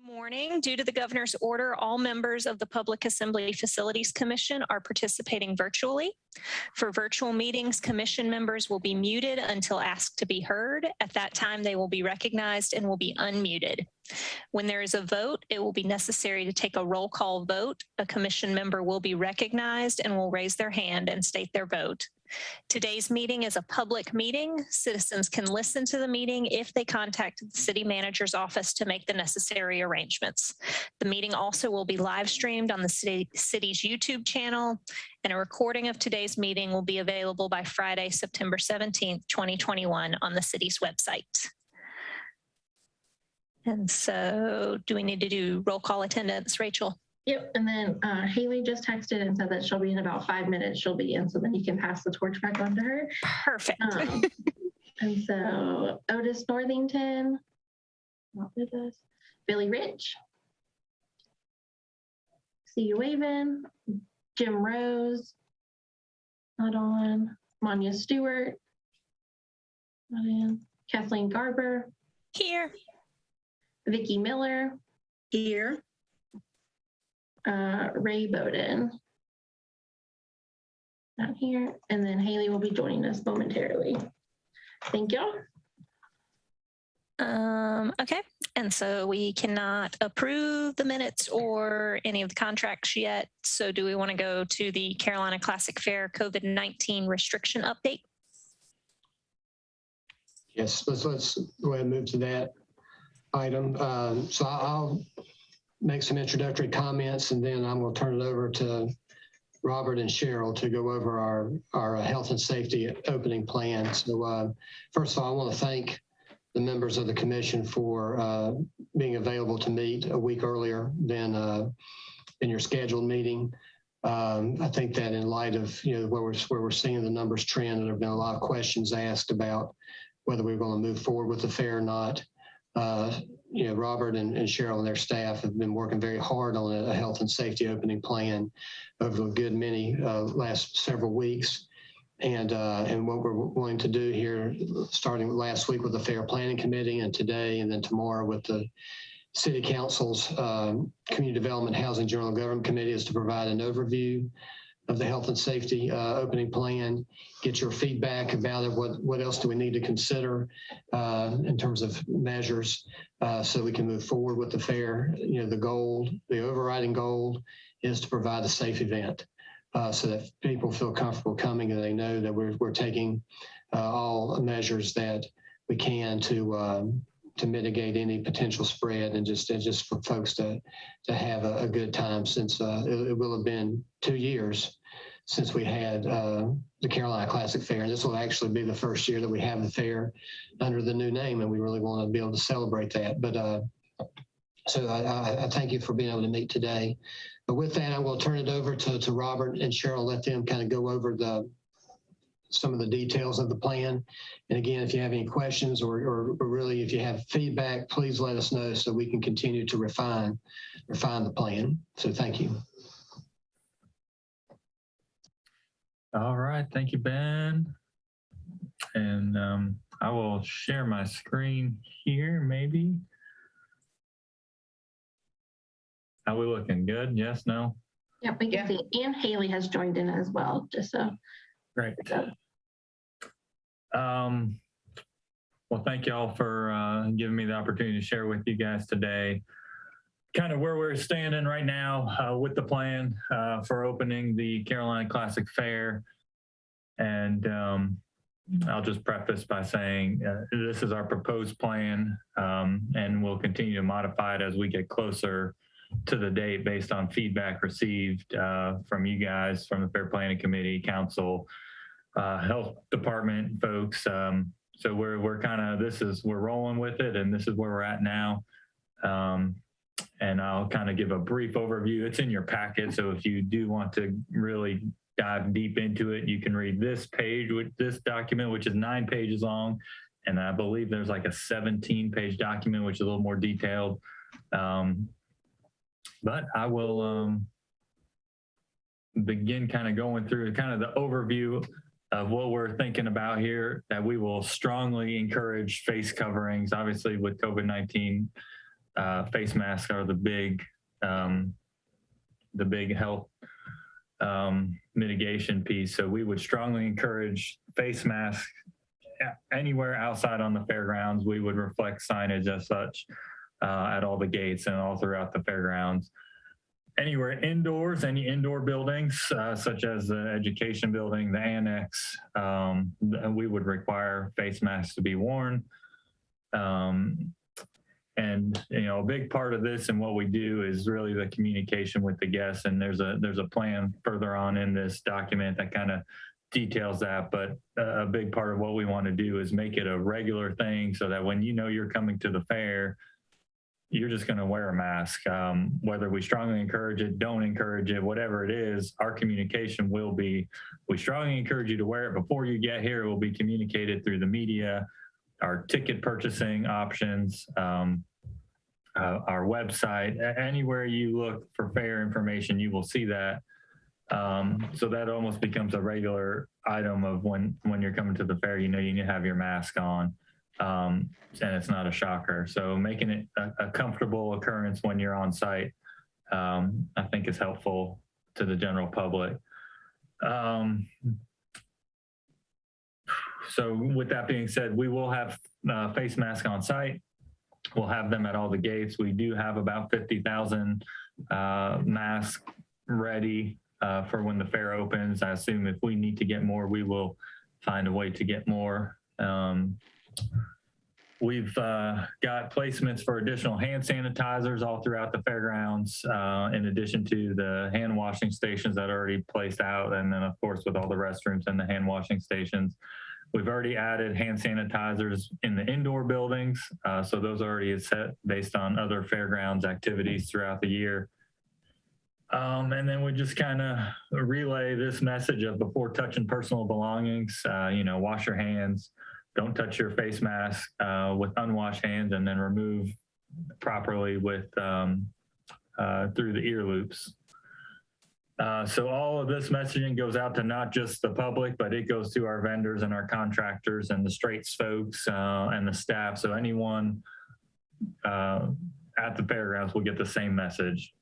Morning. Due to the governor's order, all members of the Public Assembly Facilities Commission are participating virtually. For virtual meetings, commission members will be muted until asked to be heard. At that time, they will be recognized and will be unmuted. When there is a vote, it will be necessary to take a roll call vote. A commission member will be recognized and will raise their hand and state their vote. Today's meeting is a public meeting. Citizens can listen to the meeting if they contact the city manager's office to make the necessary arrangements. The meeting also will be live streamed on the city's YouTube channel, and a recording of today's meeting will be available by Friday, September 17th, 2021 on the city's website. And so do we need to do roll call attendance, Rachel? Yep, and then Haley just texted and said that she'll be in about 5 minutes. She'll be in, so then you can pass the torch back on to her. Perfect. And so Otis Northington, not with us. Billy Rich. See you waving. Jim Rose, not on. Manya Stewart, not in. Kathleen Garber. Here. Vicki Miller. Here. Ray Bowden. Not here. And then Haley will be joining us momentarily. Thank y'all. Okay, and so we cannot approve the minutes or any of the contracts yet. So do we want to go to the Carolina Classic Fair COVID-19 restriction update? Yes, let's go ahead and move to that item. So I'll make some introductory comments, and then I'm going to turn it over to Robert and Cheryl to go over our health and safety opening plan. So first of all, I want to thank the members of the commission for being available to meet a week earlier than in your scheduled meeting. I think that in light of where we're seeing the numbers trend, and there have been a lot of questions asked about whether we're going to move forward with the fair or not. Robert and Cheryl and their staff have been working very hard on a health and safety opening plan over a good many last several weeks. And what we're going to do here, starting last week with the Fair Planning Committee, and today and then tomorrow with the City Council's Community Development Housing General Government Committee, is to provide an overview of the health and safety opening plan, get your feedback about it. What else do we need to consider in terms of measures so we can move forward with the fair? The overriding goal is to provide a safe event so that people feel comfortable coming and they know that we're taking all measures that we can to mitigate any potential spread, and just for folks to have a good time, since it will have been 2 years since we had the Carolina Classic Fair. And this will actually be the first year that we have the fair under the new name, and we really want to be able to celebrate that. But so I thank you for being able to meet today. But with that, I'm going to turn it over to Robert and Cheryl, let them kind of go over some of the details of the plan. And again, if you have any questions or really if you have feedback, please let us know so we can continue to refine the plan. So thank you. All right, thank you, Ben. And I will share my screen here, maybe. How we looking? Good? Yes, no? Yep, we can see. And Haley has joined in as well, just so. Great. Well, thank y'all for giving me the opportunity to share with you guys today kind of where we're standing right now with the plan for opening the Carolina Classic Fair. And I'll just preface by saying this is our proposed plan, and we'll continue to modify it as we get closer to the date based on feedback received from you guys, from the Fair Planning Committee, Council, Health Department folks. So we're kind of, we're rolling with it, and this is where we're at now. And I'll kind of give a brief overview. It's in your packet, so if you do want to really dive deep into it, you can read this page with this document, which is 9 pages long. And I believe there's like a 17-page document, which is a little more detailed. But I will begin kind of going through kind of the overview of what we're thinking about here, that we will strongly encourage face coverings, obviously with COVID-19 face masks are the big health mitigation piece. So we would strongly encourage face masks anywhere outside on the fairgrounds. We would reflect signage as such at all the gates and all throughout the fairgrounds. Anywhere indoors, any indoor buildings, such as the education building, the annex, we would require face masks to be worn. And a big part of this and what we do is really the communication with the guests. And there's a plan further on in this document that kind of details that. But a big part of what we want to do is make it a regular thing so that when you're coming to the fair, you're just going to wear a mask. Whether we strongly encourage it, don't encourage it, whatever it is, our communication will be, we strongly encourage you to wear it before you get here. It will be communicated through the media, our ticket purchasing options, our website. Anywhere you look for fair information, you will see that. So that almost becomes a regular item of when you're coming to the fair, you need to have your mask on. And it's not a shocker. So making it a comfortable occurrence when you're on site, I think is helpful to the general public. So with that being said, we will have face masks on site. We'll have them at all the gates. We do have about 50,000 masks ready for when the fair opens. I assume if we need to get more, we will find a way to get more. We've got placements for additional hand sanitizers all throughout the fairgrounds, in addition to the hand washing stations that are already placed out. And then of course, with all the restrooms and the hand washing stations, we've already added hand sanitizers in the indoor buildings. So those already is set based on other fairgrounds activities throughout the year. And then we just kind of relay this message of before touching personal belongings, wash your hands. Don't touch your face mask with unwashed hands, and then remove properly with through the ear loops. So all of this messaging goes out to not just the public, but it goes to our vendors and our contractors and the Straits folks and the staff. So anyone at the fairgrounds will get the same message.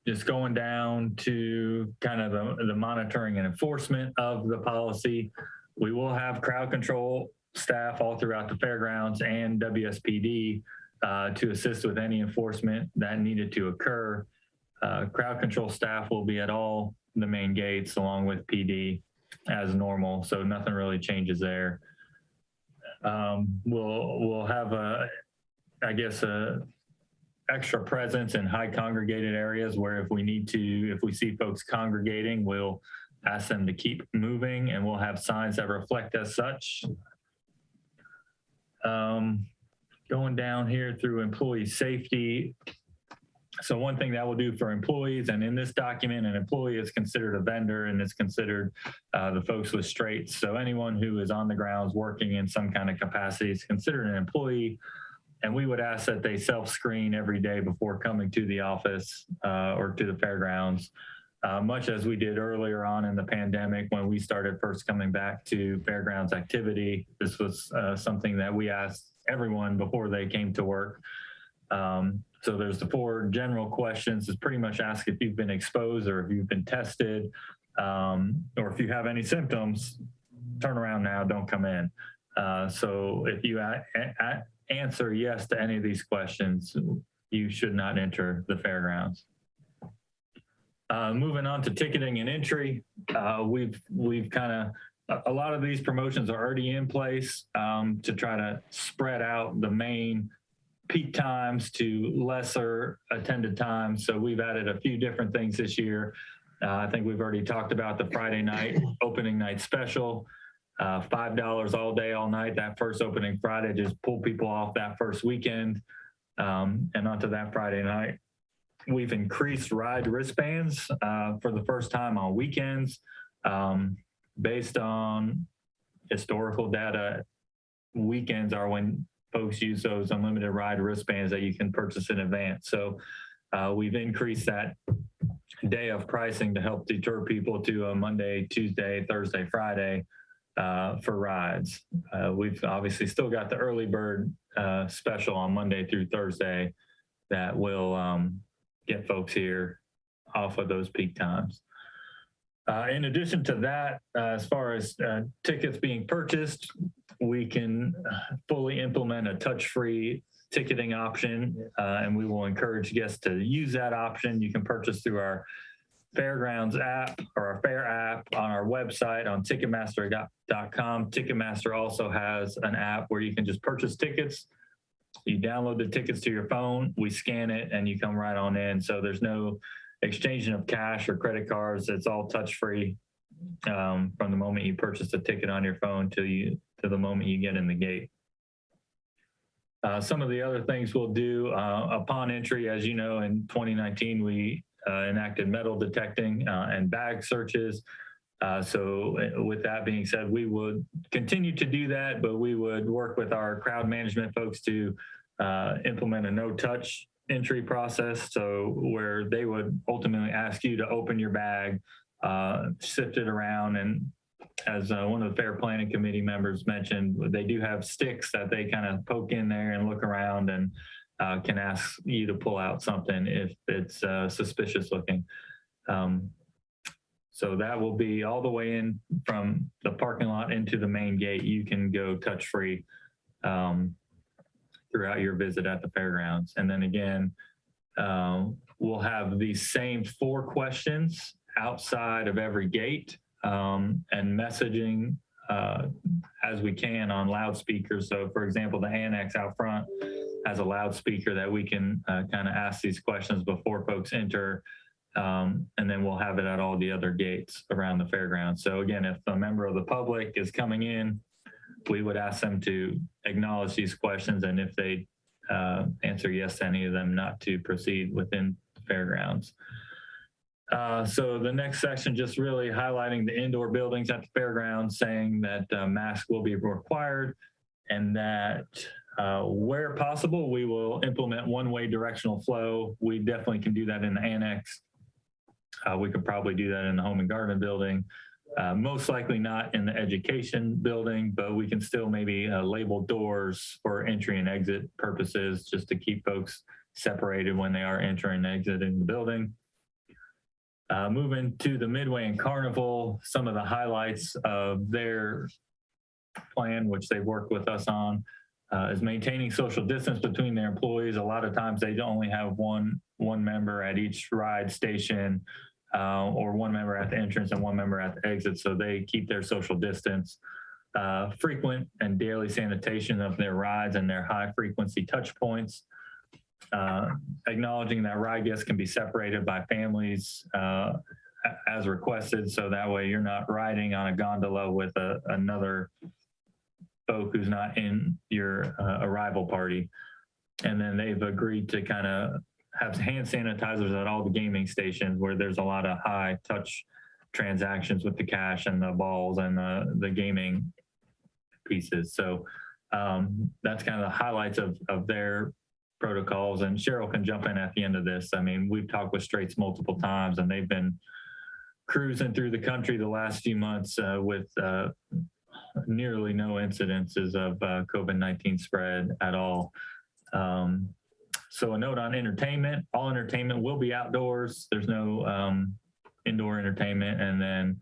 Just going down to kind of the monitoring and enforcement of the policy. We will have crowd control staff all throughout the fairgrounds and WSPD to assist with any enforcement that needed to occur. Crowd control staff will be at all the main gates along with PD as normal, so nothing really changes there. We'll have a extra presence in high congregated areas where if we see folks congregating, we'll ask them to keep moving, and we'll have signs that reflect as such. Going down here through employee safety. So one thing that we'll do for employees, and in this document, an employee is considered a vendor and it's considered the folks with Straits. So anyone who is on the grounds working in some kind of capacity is considered an employee. And we would ask that they self-screen every day before coming to the office or to the fairgrounds, much as we did earlier on in the pandemic when we started first coming back to fairgrounds activity. This was something that we asked everyone before they came to work. So there's the 4 general questions. It's pretty much ask if you've been exposed or if you've been tested, or if you have any symptoms, turn around now, don't come in. So if you answer yes to any of these questions, you should not enter the fairgrounds. Moving on to ticketing and entry, we've kind of, a lot of these promotions are already in place to try to spread out the main peak times to lesser attended times. So we've added a few different things this year. I think we've already talked about the Friday night opening night special. $5 all day, all night. That first opening Friday, just pull people off that first weekend. And onto that Friday night. We've increased ride wristbands for the first time on weekends. Based on historical data, weekends are when folks use those unlimited ride wristbands that you can purchase in advance. So we've increased that day of pricing to help deter people to a Monday, Tuesday, Thursday, Friday for rides. We've obviously still got the early bird special on Monday through Thursday that will get folks here off of those peak times. In addition to that, as far as tickets being purchased, we can fully implement a touch-free ticketing option, and we will encourage guests to use that option. You can purchase through our Fairgrounds app or our Fair app on our website on Ticketmaster.com. Ticketmaster also has an app where you can just purchase tickets. You download the tickets to your phone, we scan it, and you come right on in. So there's no exchanging of cash or credit cards. It's all touch-free from the moment you purchase a ticket on your phone to the moment you get in the gate. Some of the other things we'll do upon entry, as you know, in 2019, we enacted metal detecting and bag searches. So with that being said, we would continue to do that, but we would work with our crowd management folks to implement a no-touch entry process. So where they would ultimately ask you to open your bag, sift it around, and as one of the Fair Planning Committee members mentioned, they do have sticks that they kind of poke in there and look around and can ask you to pull out something if it's suspicious looking. So that will be all the way in from the parking lot into the main gate. You can go touch-free throughout your visit at the fairgrounds. And then again, we'll have these same 4 questions outside of every gate and messaging as we can on loudspeakers. So for example, the annex out front has a loudspeaker that we can kind of ask these questions before folks enter. And then we'll have it at all the other gates around the fairgrounds. So again, if a member of the public is coming in, we would ask them to acknowledge these questions, and if they answer yes to any of them, not to proceed within the fairgrounds. So the next section just really highlighting the indoor buildings at the fairgrounds, saying that masks will be required, and that where possible, we will implement one-way directional flow. We definitely can do that in the annex. We could probably do that in the home and garden building. Most likely not in the education building, but we can still maybe label doors for entry and exit purposes, just to keep folks separated when they are entering and exiting the building. Moving to the Midway and Carnival, some of the highlights of their plan, which they've worked with us on, is maintaining social distance between their employees. A lot of times they only have one member at each ride station, or one member at the entrance and one member at the exit, so they keep their social distance. Frequent and daily sanitation of their rides and their high frequency touch points. Acknowledging that ride guests can be separated by families as requested, so that way you're not riding on a gondola with another folk who's not in your arrival party. And then they've agreed to kind of have hand sanitizers at all the gaming stations where there's a lot of high touch transactions with the cash and the balls and the gaming pieces. So that's kind of the highlights of their protocols, and Cheryl can jump in at the end of this. I mean, we've talked with Straits multiple times, and they've been cruising through the country the last few months with nearly no incidences of COVID-19 spread at all. So a note on entertainment: all entertainment will be outdoors. There's no indoor entertainment, and then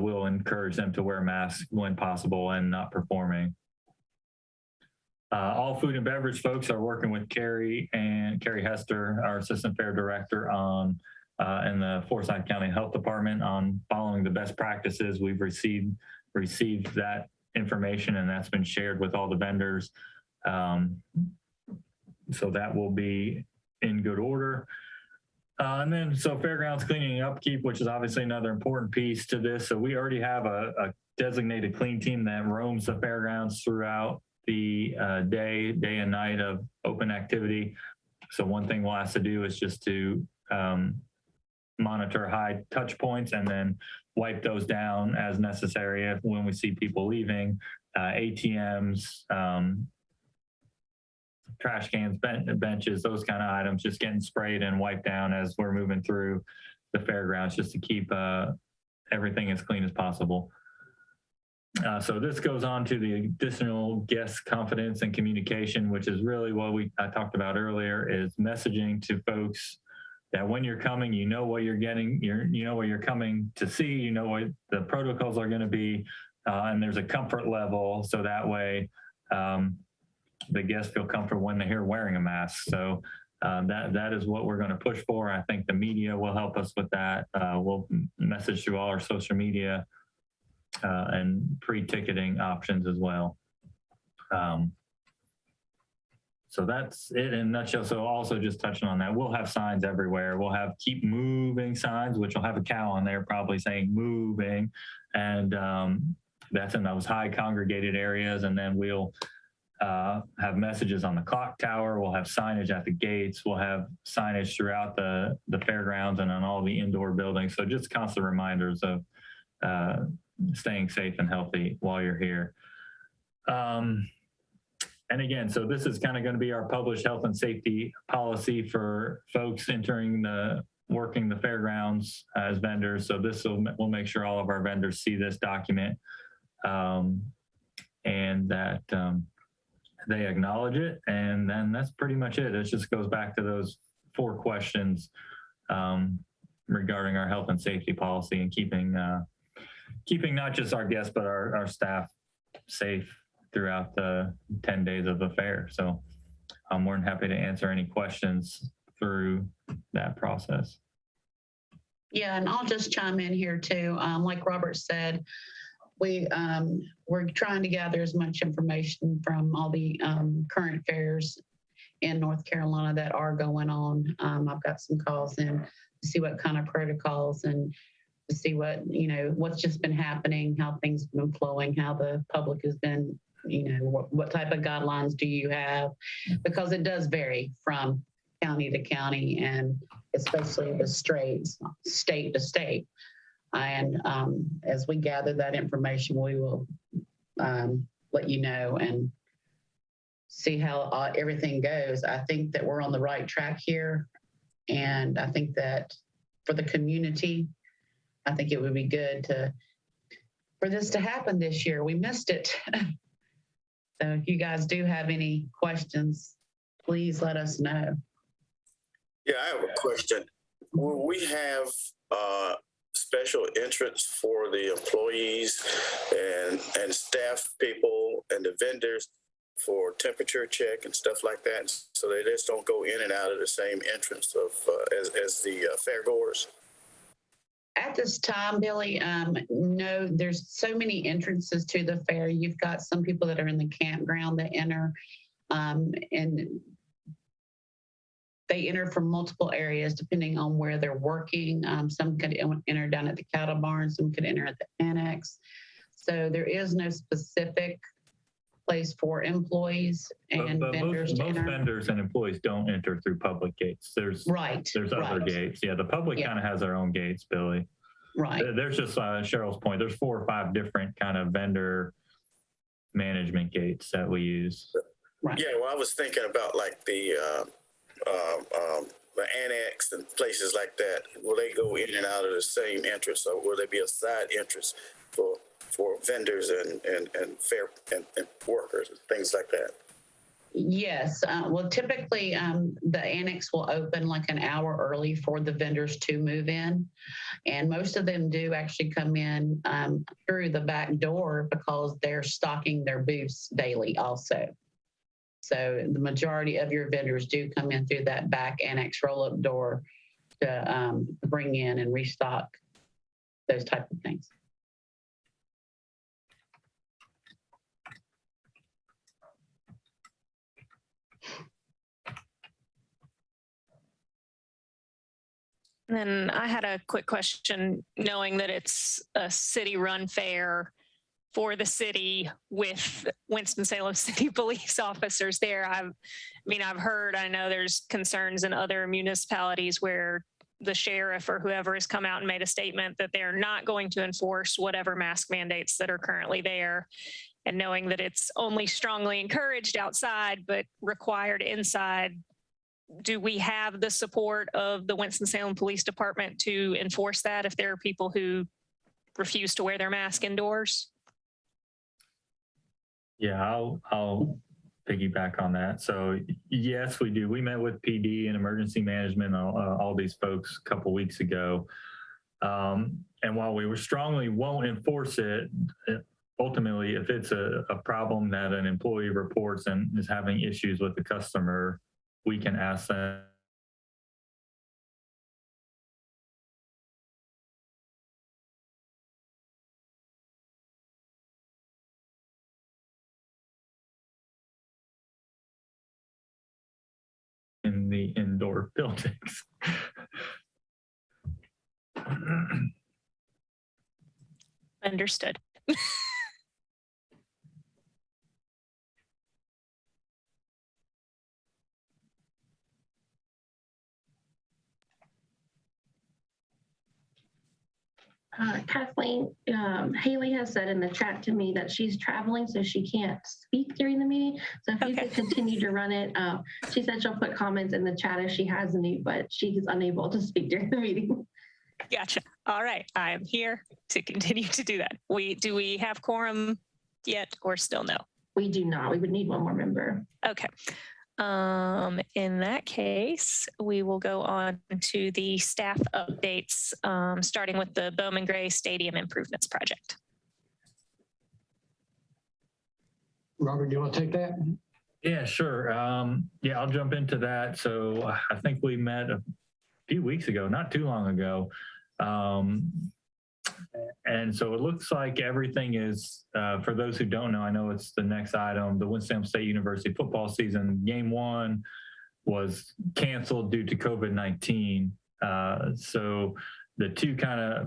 we'll encourage them to wear masks when possible and not performing. All food and beverage folks are working with Carrie Hester, our Assistant Fair Director, on in the Forsyth County Health Department on following the best practices. We've received that information, and that's been shared with all the vendors. So that will be in good order. And then, so fairgrounds cleaning and upkeep, which is obviously another important piece to this. So we already have a designated clean team that roams the fairgrounds throughout the day and night of open activity. So one thing we'll ask to do is just to monitor high touch points and then wipe those down as necessary when we see people leaving. ATMs, trash cans, benches, those kind of items, just getting sprayed and wiped down as we're moving through the fairgrounds, just to keep everything as clean as possible. So this goes on to the additional guest confidence and communication, which is really what I talked about earlier, is messaging to folks that when you're coming, you know what you're getting, you know what you're coming to see, you know what the protocols are going to be, and there's a comfort level. So that way the guests feel comfortable when they're here wearing a mask. So that is what we're going to push for. I think the media will help us with that. We'll message through all our social media and pre-ticketing options as well. So that's it in a nutshell. So also just touching on that, we'll have signs everywhere. We'll have keep moving signs, which will have a cow on there probably saying moving. And that's in those high congregated areas. And then we'll have messages on the clock tower. We'll have signage at the gates. We'll have signage throughout the fairgrounds and on all the indoor buildings. So just constant reminders of staying safe and healthy while you're here. And again, so this is kind of going to be our published health and safety policy for folks working the fairgrounds as vendors. So this will make sure all of our vendors see this document and that they acknowledge it. And then that's pretty much it. It just goes back to those 4 questions regarding our health and safety policy and keeping not just our guests, but our staff safe throughout the 10 days of the fair. So I'm more than happy to answer any questions through that process. Yeah, and I'll just chime in here too. Like Robert said, we're trying to gather as much information from all the current fairs in North Carolina that are going on. I've got some calls in to see what kind of protocols and to see what, what's just been happening, how things have been flowing, how the public has been, what type of guidelines do you have? Because it does vary from county to county and especially the state to state. And as we gather that information, we will let you know and see how everything goes. I think that we're on the right track here. And I think that for the community, I think it would be good for this to happen this year. We missed it. So if you guys do have any questions, please let us know. Yeah, I have a question. Will we have special entrance for the employees and staff people and the vendors for temperature check and stuff like that, so they just don't go in and out of the same entrance of as the fairgoers? At this time, Billy, no, there's so many entrances to the fair. You've got some people that are in the campground that enter, and they enter from multiple areas depending on where they're working. Some could enter down at the cattle barn, some could enter at the annex. So there is no specific place for employees and vendors to enter. Most vendors and employees don't enter through public gates. There's other gates. Yeah, the public kind of has their own gates, Billy. Right. There's just Cheryl's point. There's 4 or 5 different kind of vendor management gates that we use. Right. Yeah, well, I was thinking about like the annex and places like that. Will they go in and out of the same entrance, or will there be a side entrance for vendors and fair and workers and things like that? Yes. Well, typically the annex will open like an hour early for the vendors to move in. And most of them do actually come in through the back door because they're stocking their booths daily also. So the majority of your vendors do come in through that back annex roll-up door to bring in and restock those type of things. And then I had a quick question, knowing that it's a city-run fair for the city with Winston-Salem City police officers there. I've heard, I know there's concerns in other municipalities where the sheriff or whoever has come out and made a statement that they're not going to enforce whatever mask mandates that are currently there. And knowing that it's only strongly encouraged outside, but required inside, do we have the support of the Winston-Salem Police Department to enforce that if there are people who refuse to wear their mask indoors? Yeah, I'll piggyback on that. So yes, we do. We met with PD and emergency management, all these folks a couple weeks ago. And while we strongly won't enforce it, ultimately, if it's a problem that an employee reports and is having issues with the customer, we can ask them in the indoor buildings. Understood. Kathleen, Haley has said in the chat to me that she's traveling, so she can't speak during the meeting. So if you Okay. could continue to run it, she said she'll put comments in the chat if she has any, but she's unable to speak during the meeting. Gotcha. All right. I am here to continue to do that. Do we have quorum yet or still no? We do not. We would need one more member. Okay. In that case, we will go on to the staff updates, starting with the Bowman Gray Stadium Improvements Project. Robert, do you want to take that? Yeah, sure. Yeah, I'll jump into that. So I think we met a few weeks ago, not too long ago. And so it looks like everything is, for those who don't know, I know it's the next item, the Winston-Salem State University football season. Game 1 was canceled due to COVID-19. So the two kind of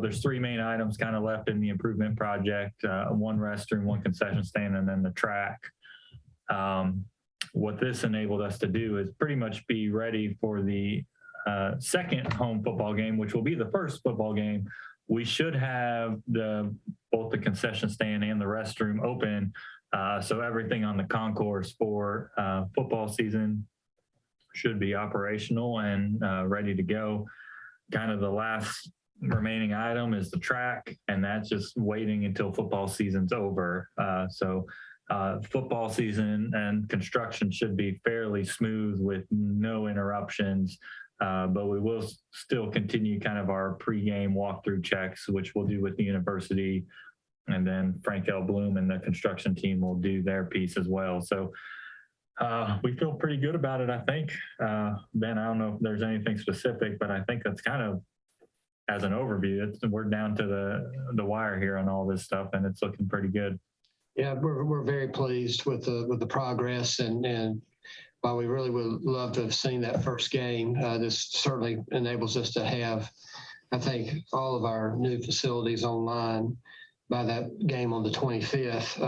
there's 3 main items kind of left in the improvement project, 1 restroom, 1 concession stand, and then the track. What this enabled us to do is pretty much be ready for the second home football game, which will be the first football game. We should have both the concession stand and the restroom open. So everything on the concourse for football season should be operational and ready to go. Kind of the last remaining item is the track, and that's just waiting until football season's over. So football season and construction should be fairly smooth with no interruptions. But we will still continue kind of our pregame walkthrough checks, which we'll do with the university. And then Frank L. Bloom and the construction team will do their piece as well. So we feel pretty good about it, I think. Ben, I don't know if there's anything specific, but I think that's kind of, as an overview, we're down to the wire here on all this stuff, and it's looking pretty good. Yeah, we're very pleased with the progress, and while we really would love to have seen that first game, this certainly enables us to have, I think, all of our new facilities online by that game on the 25th.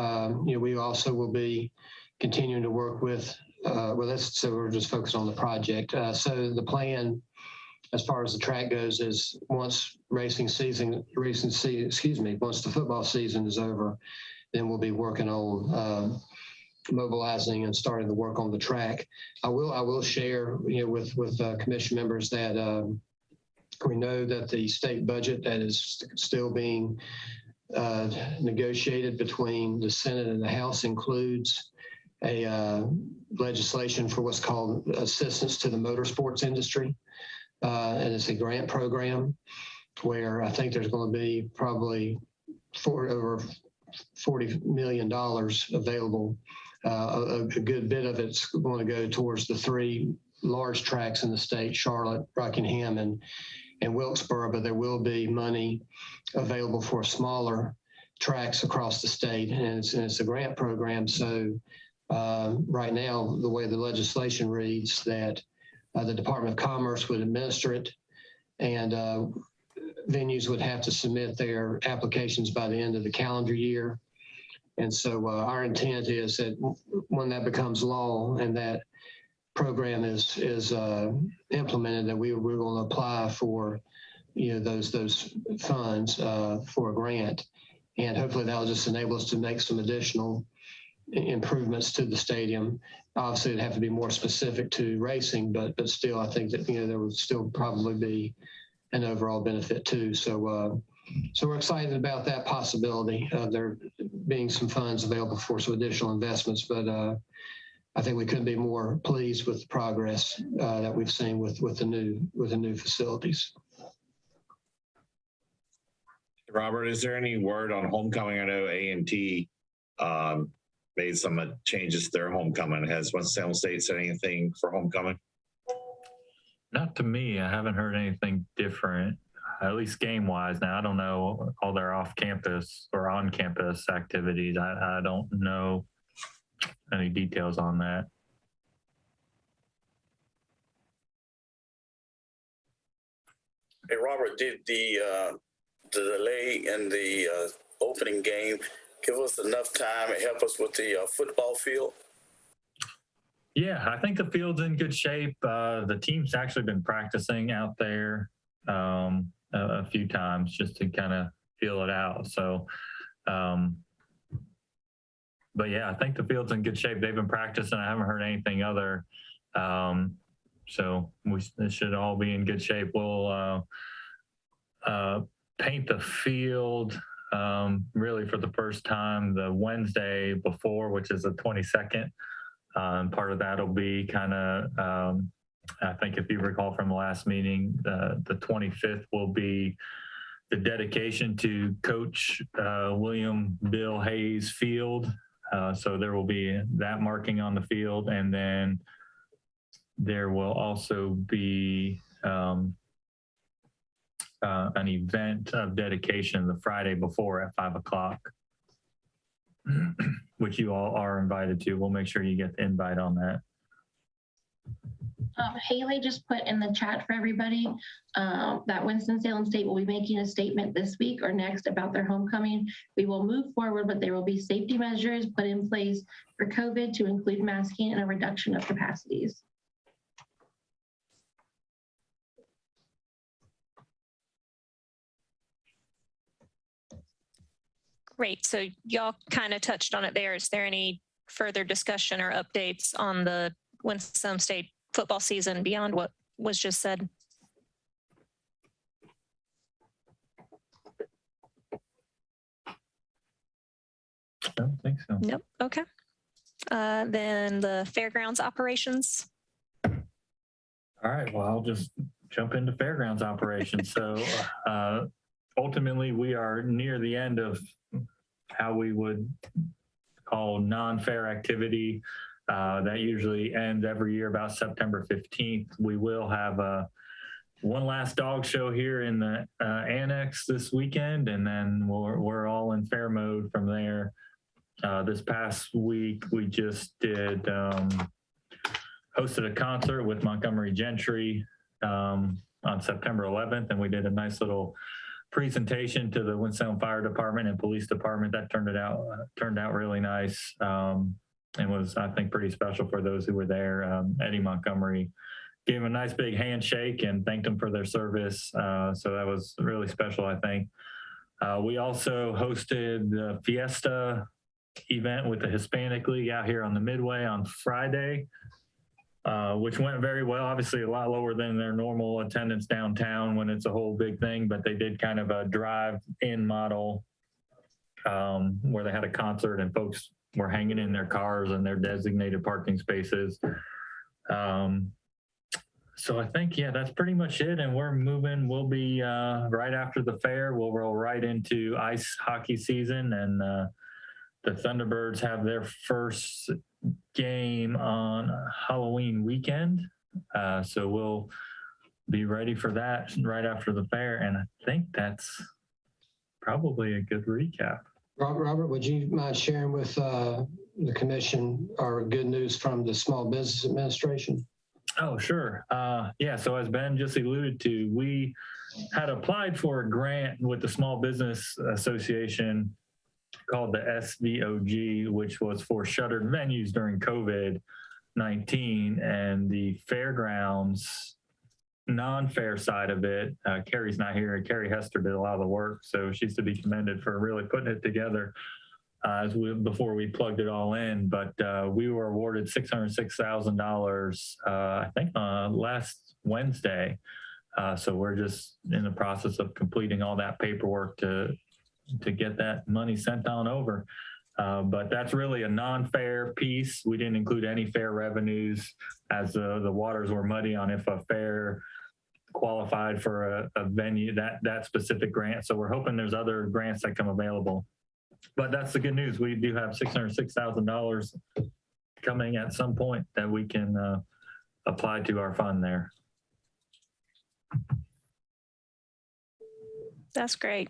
We also will be continuing to work with us, so we're just focused on the project. So the plan, as far as the track goes, is once once the football season is over, then we'll be working on mobilizing and starting to work on the track. I will share, with commission members that we know that the state budget that is still being negotiated between the Senate and the House includes a legislation for what's called assistance to the motorsports industry, and it's a grant program where I think there's going to be probably over $40 million available. A good bit of it's going to go towards the 3 large tracks in the state, Charlotte, Rockingham, and Wilkesboro, but there will be money available for smaller tracks across the state, and it's a grant program. So right now, the way the legislation reads, that the Department of Commerce would administer it, and venues would have to submit their applications by the end of the calendar year. And so our intent is that when that becomes law and that program is implemented, that we're going to apply for those funds for a grant, and hopefully that'll just enable us to make some additional improvements to the stadium. Obviously, it'd have to be more specific to racing, but still, I think that there would still probably be an overall benefit too. So we're excited about that possibility. being some funds available for some additional investments, but I think we couldn't be more pleased with the progress that we've seen with the new facilities. Robert, is there any word on homecoming? I know A&T made some changes to their homecoming. Has Winston-Salem State said anything for homecoming? Not to me. I haven't heard anything different, at least game-wise. Now, I don't know all their off-campus or on-campus activities. I don't know any details on that. Hey, Robert, did the delay in the opening game give us enough time and help us with the football field? Yeah, I think the field's in good shape. The team's actually been practicing out there a few times just to kind of feel it out. So, but yeah, I think the field's in good shape. They've been practicing. I haven't heard anything other. So this should all be in good shape. We'll paint the field really for the first time the Wednesday before, which is the 22nd. Part of that will be kind of, I think if you recall from the last meeting, the 25th will be the dedication to Coach William Bill Hayes Field. So there will be that marking on the field, and then there will also be an event of dedication the Friday before at 5 o'clock, which you all are invited to. We'll make sure you get the invite on that. Haley just put in the chat for everybody that Winston-Salem State will be making a statement this week or next about their homecoming. We will move forward, but there will be safety measures put in place for COVID to include masking and a reduction of capacities. Great. So y'all kind of touched on it there. Is there any further discussion or updates on the Winston-Salem State football season beyond what was just said? I don't think so. Nope. Okay. Then the Fairgrounds Operations. All right. Well, I'll just jump into Fairgrounds Operations. So ultimately, we are near the end of how we would call non-fair activity. That usually ends every year about September 15th. We will have one last dog show here in the annex this weekend, and then we're all in fair mode from there. This past week, we just did hosted a concert with Montgomery Gentry on September 11th, and we did a nice little presentation to the Winston-Salem Fire Department and Police Department. That turned out really nice. And was, I think, pretty special for those who were there. Eddie Montgomery gave him a nice big handshake and thanked them for their service. So that was really special, I think. We also hosted the Fiesta event with the Hispanic League out here on the Midway on Friday, which went very well. Obviously a lot lower than their normal attendance downtown when it's a whole big thing, but they did kind of a drive-in model where they had a concert and folks were hanging in their cars in their designated parking spaces. So I think, yeah, that's pretty much it. And we're moving. We'll be right after the fair. We'll roll right into ice hockey season. And the Thunderbirds have their first game on Halloween weekend. So we'll be ready for that right after the fair. And I think that's probably a good recap. Robert, would you mind sharing with the commission our good news from the Small Business Administration? Oh, sure. Yeah, so as Ben just alluded to, we had applied for a grant with the Small Business Association called the SVOG, which was for shuttered venues during COVID-19, and the fairgrounds non-fair side of it. Carrie's not here. Carrie Hester did a lot of the work, so she's to be commended for really putting it together before we plugged it all in. But we were awarded $606,000, I think, last Wednesday. So we're just in the process of completing all that paperwork to get that money sent on over. But that's really a non-fair piece. We didn't include any fair revenues as the waters were muddy on if a fair qualified for a venue, that specific grant. So we're hoping there's other grants that come available. But that's the good news. We do have $606,000 coming at some point that we can apply to our fund there. That's great.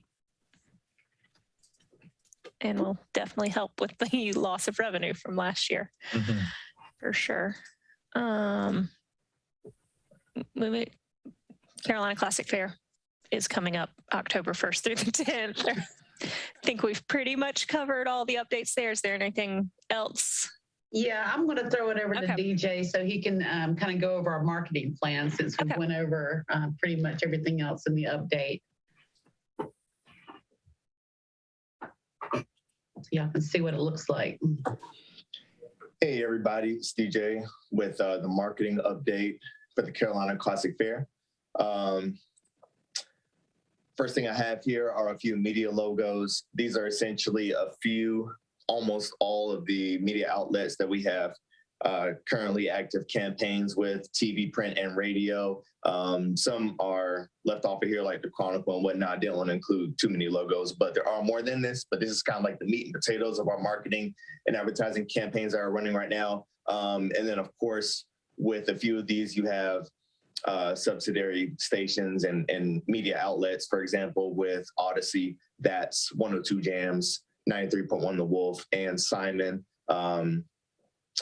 And will definitely help with the loss of revenue from last year, for sure. Moving, Carolina Classic Fair is coming up October 1st through the 10th. I think we've pretty much covered all the updates there. Is there anything else? Yeah, I'm going to throw it over to DJ so he can kind of go over our marketing plan since we went over pretty much everything else in the update. So y'all can see what it looks like. Hey everybody, it's DJ with the marketing update for the Carolina Classic Fair. First thing I have here are a few media logos. These are essentially a few, almost all of the media outlets that we have currently active campaigns with, TV, print, and radio. Some are left off of here like the Chronicle and whatnot. I didn't want to include too many logos, but there are more than this. But this is kind of like the meat and potatoes of our marketing and advertising campaigns that are running right now. And then, of course, with a few of these, you have subsidiary stations and media outlets. For example, with Odyssey, that's 102 Jams, 93.1 The Wolf, and Simon.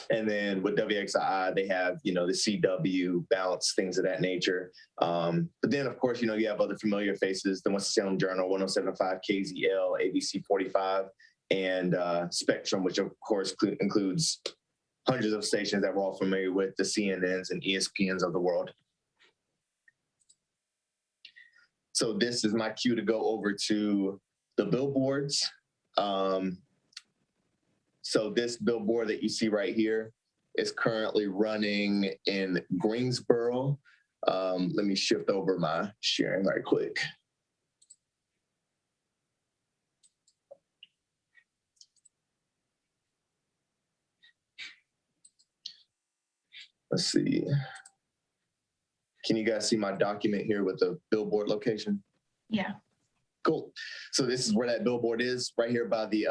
And then with WXII, they have, the CW, Bounce, things of that nature. But then, of course, you have other familiar faces, the Winston-Salem Journal, 107.5 KZL, ABC 45, and Spectrum, which, of course, includes hundreds of stations that we're all familiar with, the CNNs and ESPNs of the world. So this is my cue to go over to the billboards. So this billboard that you see right here is currently running in Greensboro. Let me shift over my sharing right quick. Let's see. Can you guys see my document here with the billboard location? Yeah. Cool. So this is where that billboard is, right here by the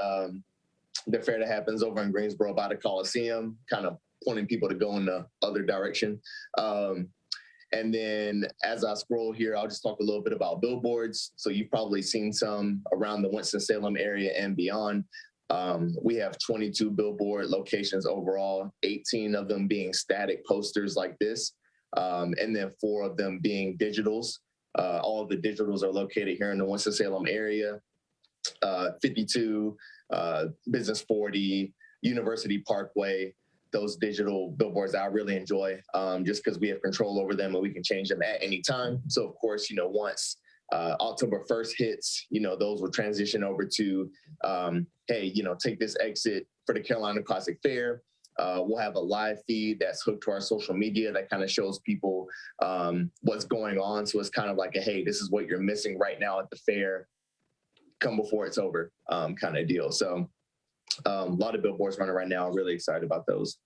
fair that happens over in Greensboro by the Coliseum, kind of pointing people to go in the other direction. And then as I scroll here, I'll just talk a little bit about billboards. So you've probably seen some around the Winston-Salem area and beyond. We have 22 billboard locations overall, 18 of them being static posters like this, and then 4 of them being digitals. All of the digitals are located here in the Winston-Salem area. 52, Business 40, University Parkway, those digital billboards I really enjoy just because we have control over them and we can change them at any time. So of course, once October 1st hits, those will transition over to, hey, take this exit for the Carolina Classic Fair. We'll have a live feed that's hooked to our social media that kind of shows people what's going on. So it's kind of like a, hey, this is what you're missing right now at the fair. Come before it's over kind of deal. So a lot of billboards running right now. I'm really excited about those.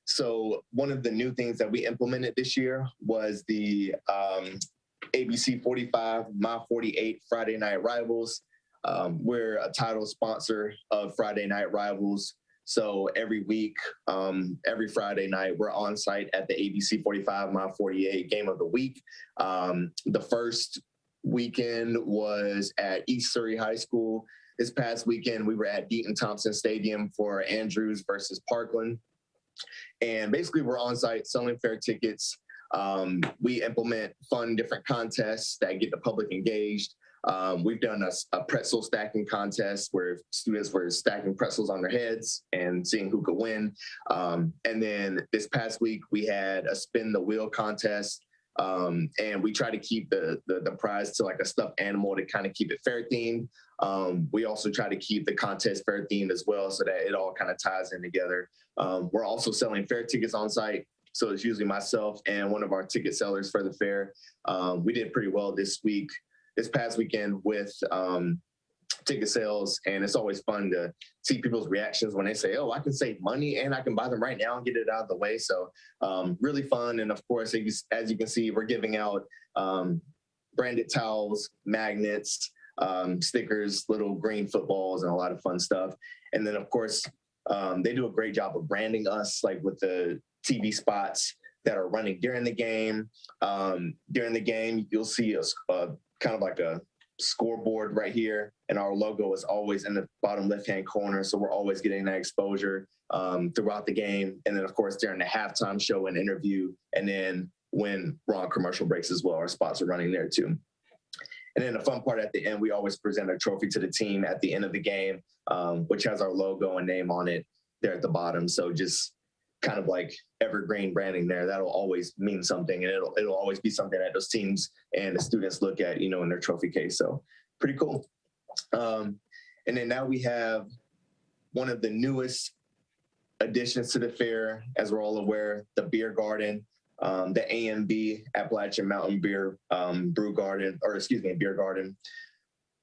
So one of the new things that we implemented this year was the ABC 45, My 48 Friday Night Rivals. We're a title sponsor of Friday Night Rivals. So every week, every Friday night, we're on site at the ABC 45, My 48 game of the week. The first weekend was at East Surrey High School. This past weekend, we were at Deaton Thompson Stadium for Andrews versus Parkland. And basically, we're on site selling fair tickets. We implement fun, different contests that get the public engaged. We've done a pretzel stacking contest where students were stacking pretzels on their heads and seeing who could win. And then this past week, we had a spin the wheel contest. And we try to keep the prize to like a stuffed animal to kind of keep it fair themed. We also try to keep the contest fair themed as well so that it all kind of ties in together. We're also selling fair tickets on site. So it's usually myself and one of our ticket sellers for the fair. We did pretty well this past weekend with ticket sales. And it's always fun to see people's reactions when they say, oh, I can save money and I can buy them right now and get it out of the way. So really fun. And of course, as you can see, we're giving out branded towels, magnets, stickers, little green footballs, and a lot of fun stuff. And then of course, they do a great job of branding us, like with the TV spots that are running during the game. During the game, you'll see a kind of like a scoreboard right here, and our logo is always in the bottom left-hand corner, so we're always getting that exposure throughout the game. And then of course during the halftime show and interview, and then when we're on commercial breaks as well, our spots are running there too. And then the fun part at the end, we always present a trophy to the team at the end of the game, which has our logo and name on it there at the bottom. So just kind of like evergreen branding there. That'll always mean something, and it'll always be something that those teams and the students look at, you know, in their trophy case. So pretty cool. And then now we have one of the newest additions to the fair, as we're all aware, the beer garden, the AMB, Appalachian Mountain Beer beer garden.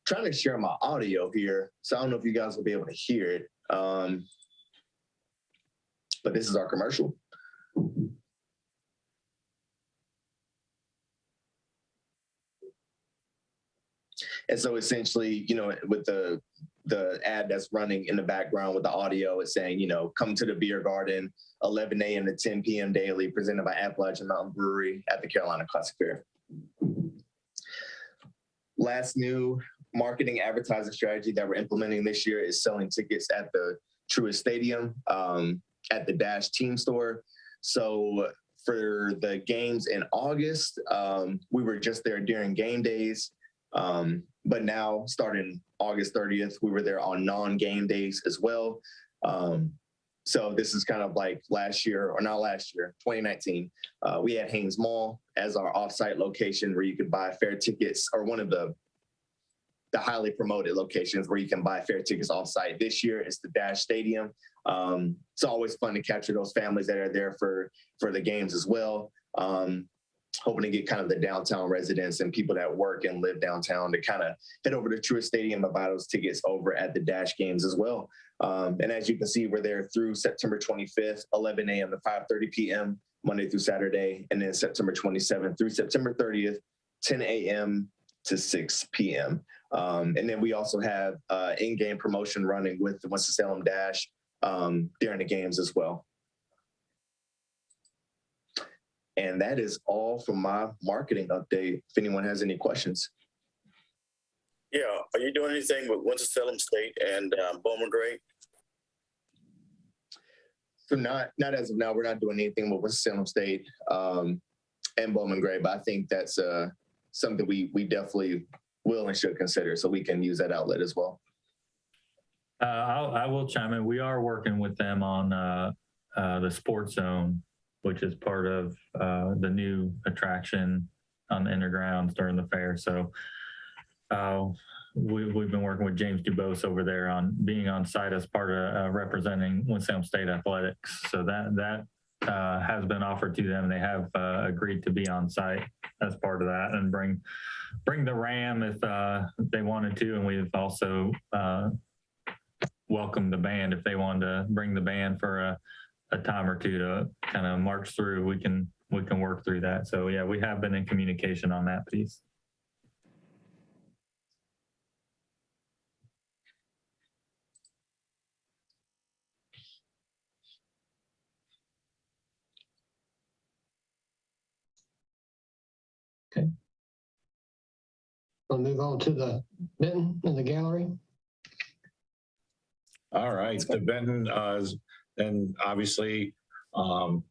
Trying to share my audio here, so I don't know if you guys will be able to hear it. But this is our commercial. And so essentially, you know, with the ad that's running in the background with the audio, it's saying, you know, come to the beer garden, 11 a.m. to 10 p.m. daily, presented by Appalachian Mountain Brewery at the Carolina Classic Fair. Last new marketing advertising strategy that we're implementing this year is selling tickets at the Truist Stadium, at the Dash Team Store. So for the games in August, we were just there during game days. But now starting August 30th, we were there on non-game days as well. So this is kind of like 2019. We had Haynes Mall as our offsite location where you could buy fair tickets, or one of the highly promoted locations where you can buy fair tickets offsite. This year it's the Dash Stadium. It's always fun to capture those families that are there for the games as well. Hoping to get kind of the downtown residents and people that work and live downtown to kind of head over to Truist Stadium and buy those tickets over at the Dash games as well. And as you can see, we're there through September 25th, 11 a.m. to 5:30 p.m., Monday through Saturday, and then September 27th through September 30th, 10 a.m. to 6 p.m. And then we also have in-game promotion running with the Winston-Salem Dash during the games as well. And that is all from my marketing update. If anyone has any questions. Yeah, are you doing anything with Winston-Salem State and Bowman Gray? So not as of now, we're not doing anything with Winston-Salem State and Bowman Gray, but I think that's something we definitely will and should consider, so we can use that outlet as well. I will chime in. We are working with them on the sports zone, which is part of the new attraction on the Intergrounds during the fair. So we've been working with James Dubose over there on being on site as part of representing Winston-Salem State Athletics. So that has been offered to them. They have agreed to be on site as part of that and bring the Ram if they wanted to. And we've also welcomed the band if they wanted to bring the band for a time or two to kind of march through. We can work through that. So yeah, we have been in communication on that piece. Okay. We'll move on to the Benton in the gallery. All right, the Benton, and obviously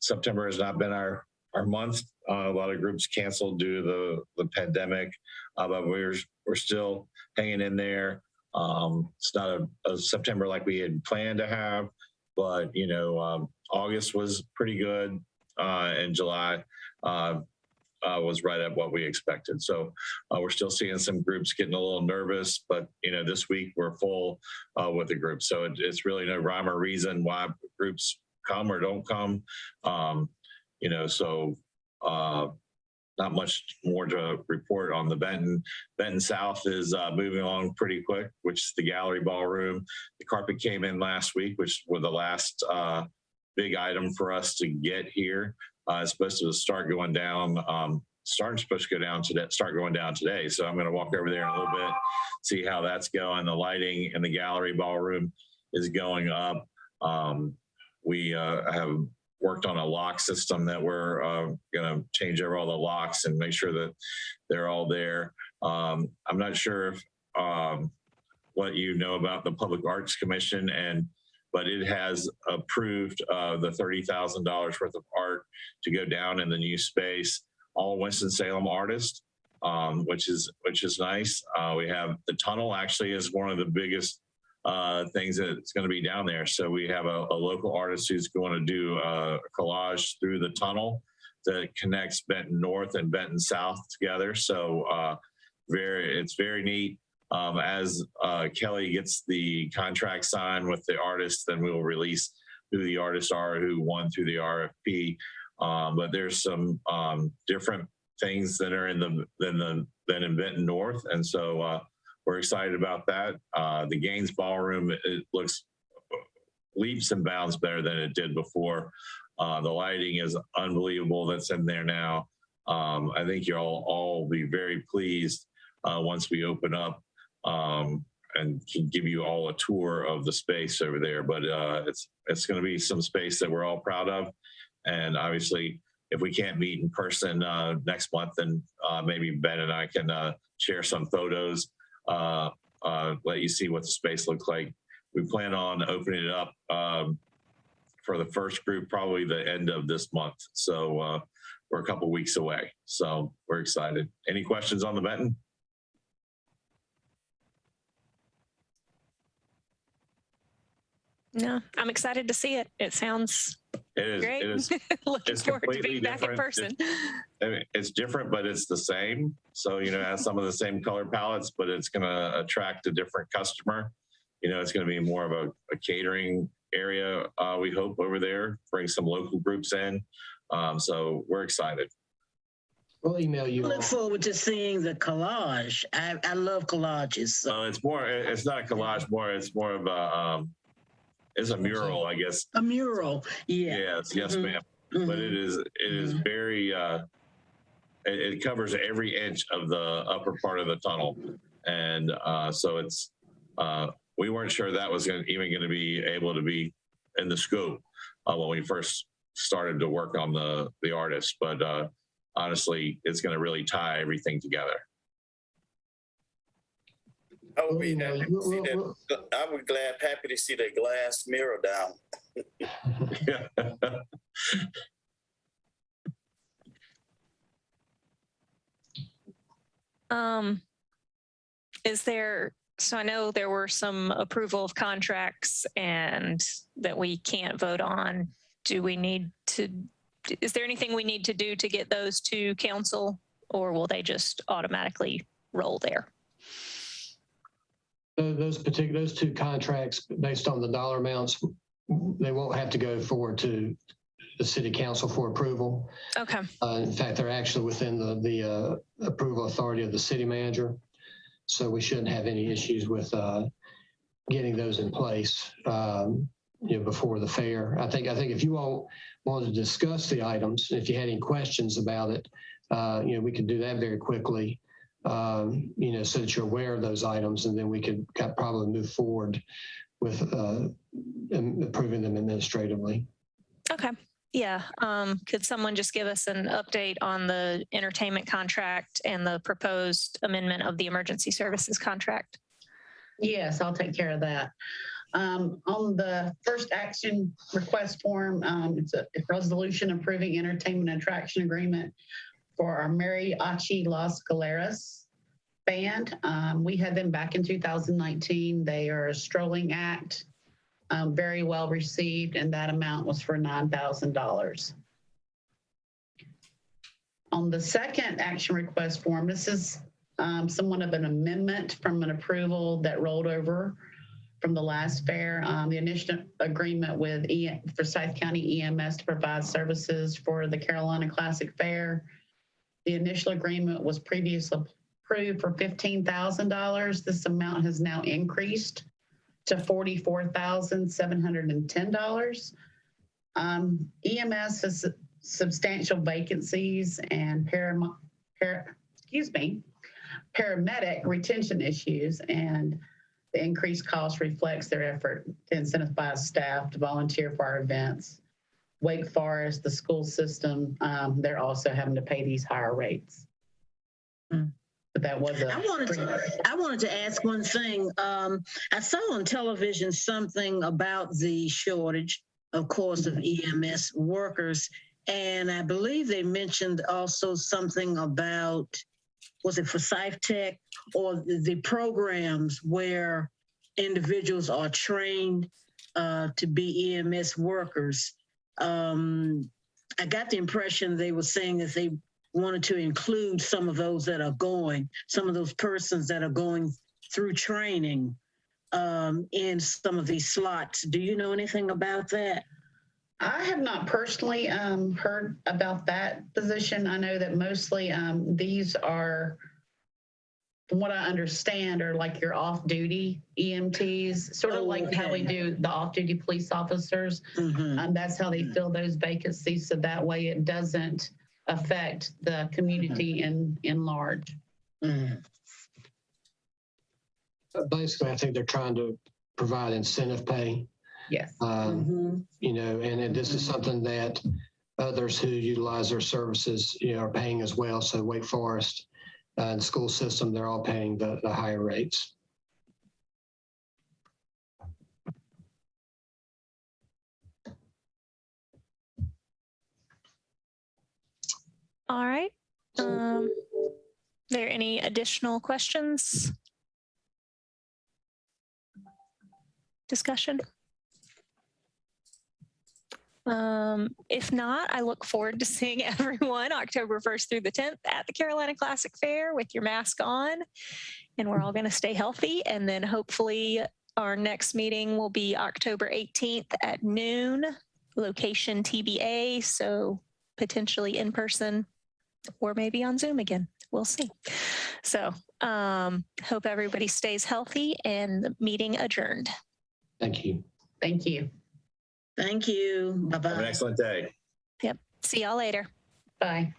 September has not been our month. A lot of groups canceled due to the pandemic, but we're still hanging in there. It's not a September like we had planned to have, but you know, August was pretty good, and July was right at what we expected. So we're still seeing some groups getting a little nervous, but you know, this week we're full with the group. So it's really no rhyme or reason why groups come or don't come. So not much more to report on the Benton. Benton South is moving along pretty quick, which is the gallery ballroom. The carpet came in last week, which was the last big item for us to get here. It's supposed to start going down. Supposed to go down today. Start going down today. So I'm going to walk over there in a little bit, see how that's going. The lighting in the gallery ballroom is going up. We have worked on a lock system that we're going to change over all the locks and make sure that they're all there. I'm not sure if what you know about the Public Arts Commission, but it has approved the $30,000 worth of art to go down in the new space. All Winston-Salem artists, which is nice. We have the tunnel actually is one of the biggest things that's going to be down there. So we have a local artist who's going to do a collage through the tunnel that connects Benton North and Benton South together. So it's very neat. As Kelly gets the contract signed with the artist, then we will release who the artists are who won through the RFP. But there's some different things that are in Benton North, and so we're excited about that. The Gaines Ballroom, it looks leaps and bounds better than it did before. The lighting is unbelievable that's in there now. I think you'll all be very pleased once we open up and can give you all a tour of the space over there. But it's going to be some space that we're all proud of. And obviously, if we can't meet in person next month, then maybe Ben and I can share some photos, let you see what the space looks like. We plan on opening it up for the first group, probably the end of this month. So we're a couple of weeks away. So we're excited. Any questions on the Benton? No, I'm excited to see it. It sounds great. It is. Looking forward to being back in person. It's different, but it's the same. So, it has some of the same color palettes, but it's going to attract a different customer. It's going to be more of a catering area, we hope, over there, bring some local groups in. So we're excited. We'll email you. I look forward to seeing the collage. I love collages. So. It's not a collage, it's more of a, it's a mural, I guess. A mural, yeah. Yes, ma'am. But it is very, it covers every inch of the upper part of the tunnel. And so it's, we weren't sure that was even going to be able to be in the scope when we first started to work on the artist. But honestly, it's going to really tie everything together. I would be happy to see that. I would happy to see that glass mirror down. So I know there were some approval of contracts and that we can't vote on. Is there anything we need to do to get those to council, or will they just automatically roll there? Those two contracts, based on the dollar amounts, they won't have to go forward to the city council for approval. Okay. In fact, they're actually within the approval authority of the city manager. So we shouldn't have any issues with getting those in place before the fair. I think if you all wanted to discuss the items, if you had any questions about it, we could do that very quickly. So that you're aware of those items, and then we could probably move forward with approving them administratively. Okay. Yeah. Could someone just give us an update on the entertainment contract and the proposed amendment of the emergency services contract? Yes, I'll take care of that. On the first action request form, it's a resolution approving entertainment attraction agreement for our Mariachi Las Galeras band. We had them back in 2019. They are a strolling act, very well received, and that amount was for $9,000. On the second action request form, this is somewhat of an amendment from an approval that rolled over from the last fair. The initial agreement with Forsyth County EMS to provide services for the Carolina Classic Fair. The initial agreement was previously approved for $15,000. This amount has now increased to $44,710. EMS has substantial vacancies and paramedic retention issues, and the increased cost reflects their effort to incentivize staff to volunteer for our events. Wake Forest, the school system, they're also having to pay these higher rates. But that was I wanted to ask one thing. I saw on television something about the shortage, of course, of EMS workers. And I believe they mentioned also something about, was it Forsyth Tech, or the programs where individuals are trained to be EMS workers. I got the impression they were saying that they wanted to include some of those that are going, some of those persons that are going through training in some of these slots. Do you know anything about that? I have not personally heard about that position. I know that mostly these are, from what I understand, are like your off-duty EMTs, sort of like how we do the off-duty police officers. That's how they fill those vacancies, so that way it doesn't affect the community in large. Basically, I think they're trying to provide incentive pay. Yes. You know, and this is something that others who utilize their services, you know, are paying as well. So Wake Forest and the school system, they're all paying the higher rates. All right. There any additional questions? Discussion? If not, I look forward to seeing everyone October 1st through the 10th at the Carolina Classic Fair with your mask on, and we're all going to stay healthy. And then hopefully our next meeting will be October 18th at noon, location TBA. So potentially in person or maybe on Zoom again. We'll see. So hope everybody stays healthy, and the meeting adjourned. Thank you. Thank you. Thank you. Bye-bye. Have an excellent day. Yep. See y'all later. Bye.